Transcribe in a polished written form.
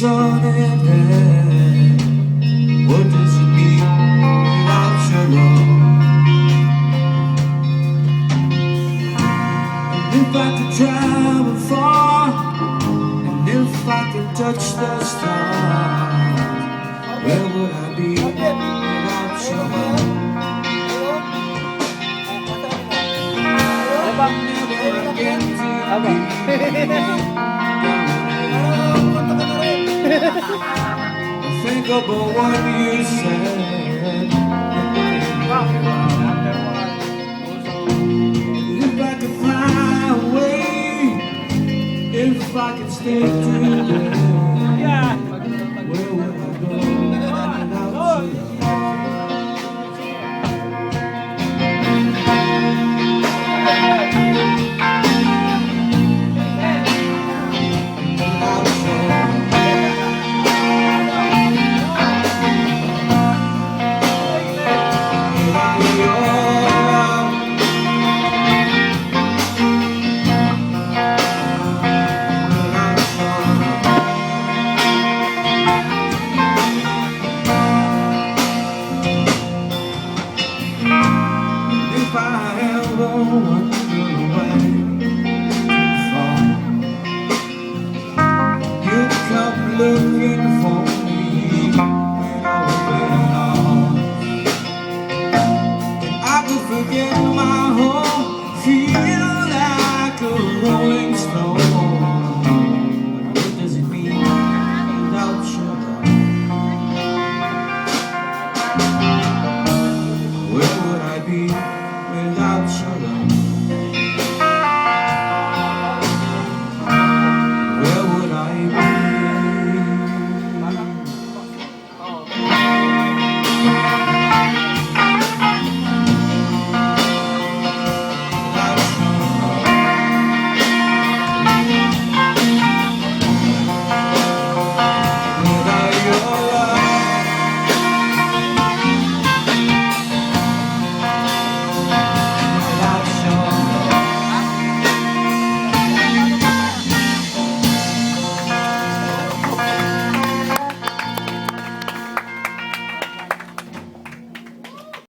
sun and head. What does it mean without your love? And if I could travel far, and if I could touch the stars, where would I be without your love? Never again to be think about what you said. If I could fly away, if I could stay today, where would I go without your love? If I ever wander away too far, you'll come looking for me with open arms. And I could forget my